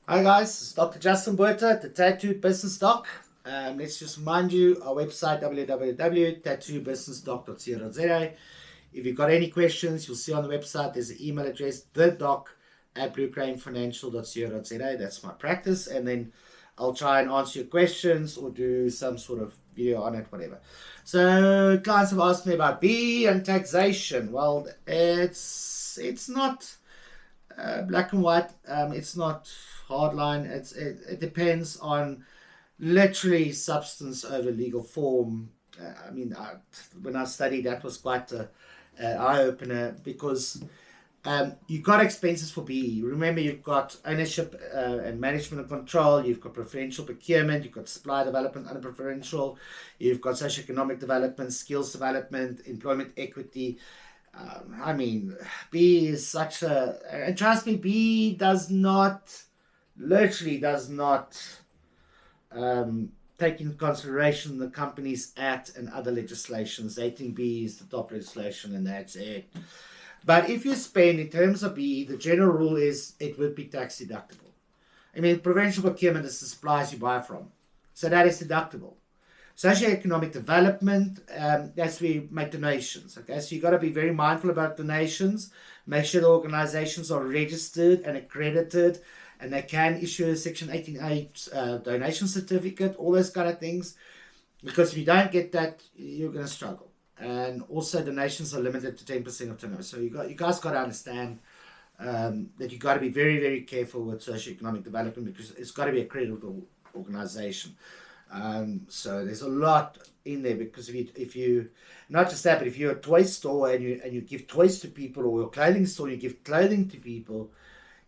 Hi guys, it's Dr. Justin Buerta, the Tattoo Business Doc. Let's just remind you our website www.tattoobusinessdoc.co.za. If you've got any questions, you'll see on the website there's an email address, thedoc@bluecranefinancial.co.za. That's my practice, and then I'll try and answer your questions or do some sort of video on it, whatever. So clients have asked me about B and taxation. Well, it's not black and white. It's not hardline. It depends on literally substance over legal form. When I studied, that was quite a eye opener because you've got expenses for BE. Remember, you've got ownership and management and control. You've got preferential procurement. You've got supply development under preferential. You've got socioeconomic development, skills development, employment equity. B is such a, and trust me, B does not take into consideration the Companies Act and other legislations. They think B is the top legislation and that's it. But if you spend, in terms of B, the general rule is it would be tax deductible. I mean, preferential procurement is the suppliers you buy from. So that is deductible. Socioeconomic development, that's where you make donations. Okay, so you got to be very mindful about donations. Make sure the organizations are registered and accredited, and they can issue a Section 18A donation certificate, all those kind of things. Because if you don't get that, you're going to struggle. And also, donations are limited to 10% of turnover. So you guys got to understand that you got to be very, very careful with socioeconomic development because it's got to be a credible organization. So there's a lot in there because if you not just that, but if you're a toy store and you give toys to people, or a clothing store, you give clothing to people,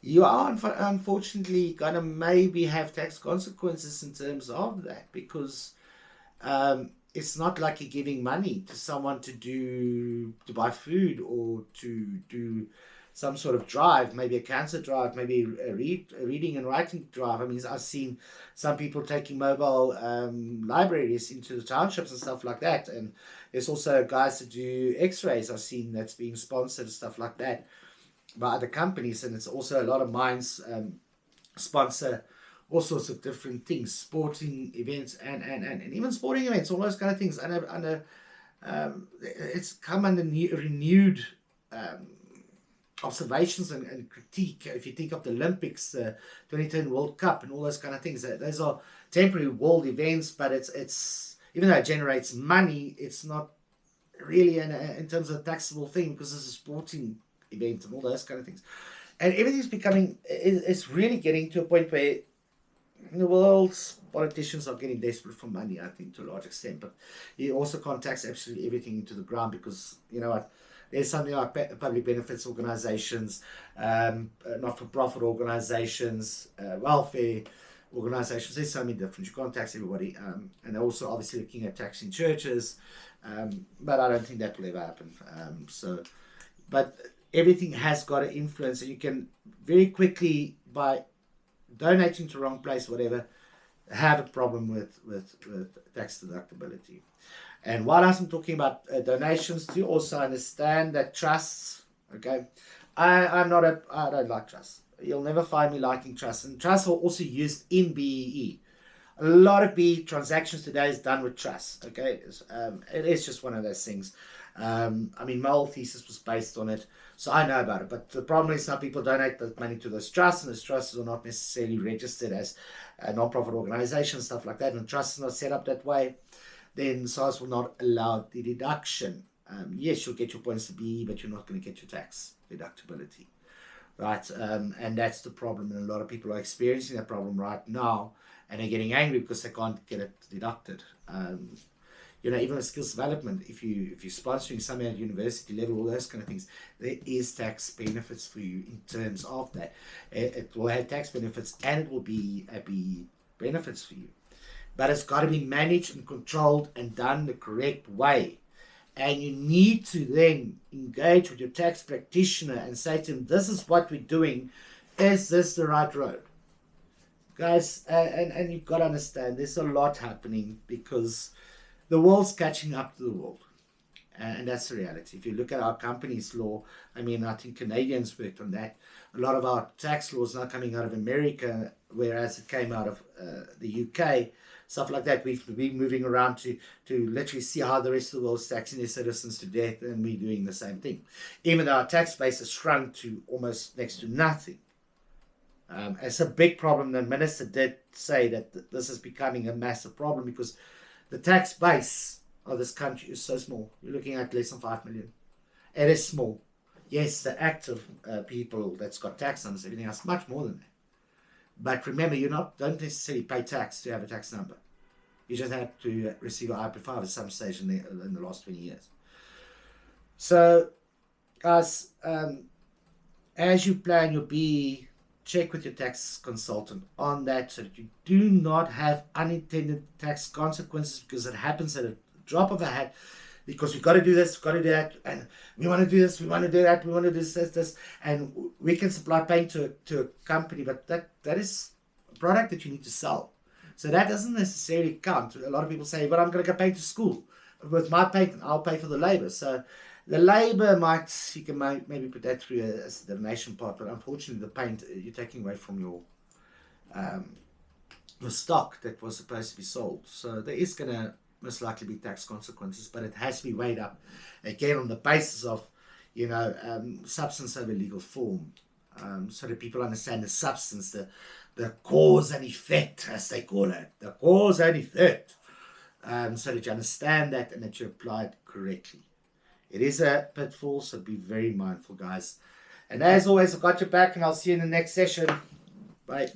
you are unfortunately gonna maybe have tax consequences in terms of that because it's not like you're giving money to someone to buy food or to do some sort of drive, maybe a cancer drive, maybe a reading and writing drive. I mean, I've seen some people taking mobile libraries into the townships and stuff like that. And there's also guys that do x-rays I've seen that's being sponsored and stuff like that by other companies. And it's also a lot of mines sponsor all sorts of different things, sporting events and even sporting events, all those kind of things. It's come under renewed observations and critique. If you think of the Olympics, the 2010 World Cup, and all those kind of things, those are temporary world events, but it's even though it generates money, it's not really in terms of a taxable thing because it's a sporting event and all those kind of things. And everything's becoming, it's really getting to a point where the world's politicians are getting desperate for money, I think, to a large extent. But you also can't tax absolutely everything into the ground because, you know what, there's something like public benefits organizations, not-for-profit organizations, welfare organizations. There's so many different. You can't tax everybody. And they're also obviously looking at taxing churches. But I don't think that will ever happen. But everything has got an influence. And you can very quickly, by donating to the wrong place, whatever, have a problem with tax deductibility. And while I'm talking about donations, do also understand that trusts, okay, I don't like trusts. You'll never find me liking trusts. And trusts are also used in BEE. A lot of BEE transactions today is done with trusts, okay? It is just one of those things. My whole thesis was based on it, so I know about it. But the problem is some people donate the money to those trusts, and those trusts are not necessarily registered as a non-profit organization, stuff like that, and the trust is not set up that way. Then SARS will not allow the deduction. Yes, you'll get your points to BE, but you're not going to get your tax deductibility, right? And that's the problem, and a lot of people are experiencing that problem right now, and they're getting angry because they can't get it deducted. Even with skills development, if you're sponsoring something at university level, all those kind of things, there is tax benefits for you in terms of that. It will have tax benefits, and it will be benefits for you. But it's got to be managed and controlled and done the correct way. And you need to then engage with your tax practitioner and say to them, this is what we're doing. Is this the right road? Guys, and you've got to understand, there's a lot happening because the world's catching up to the world. And that's the reality. If you look at our company's law, I mean, I think Canadians worked on that. A lot of our tax laws now coming out of America, whereas it came out of the UK, stuff like that. We've been moving around to literally see how the rest of the world's taxing their citizens to death, and we're doing the same thing. Even though our tax base has shrunk to almost next to nothing. It's a big problem. The minister did say that this is becoming a massive problem because the tax base of this country is so small. You're looking at less than 5 million. It is small. Yes, the active people that's got tax numbers, everything else, much more than that. But remember, don't necessarily pay tax to have a tax number. You just have to receive an IP5 at some stage in the last 20 years. So, guys, as you plan your BE, check with your tax consultant on that so that you do not have unintended tax consequences, because it happens at a drop of a hat, because we've got to do this, we've got to do that, and we want to do this, we want to do that, we want to do this, and we can supply paint to a company, but that is a product that you need to sell. So that doesn't necessarily count. A lot of people say, but I'm going to go paint to school with my paint and I'll pay for the labor. So the labor you can maybe put that through as the donation part, but unfortunately the paint, you're taking away from your stock that was supposed to be sold. So there is going to most likely be tax consequences, but it has to be weighed up again on the basis of substance over legal form, so that people understand the substance, the cause and effect, as they call it, the cause and effect, so that you understand that and that you apply it correctly. It is a pitfall, so be very mindful, guys. And as always, I've got your back, and I'll see you in the next session. Bye.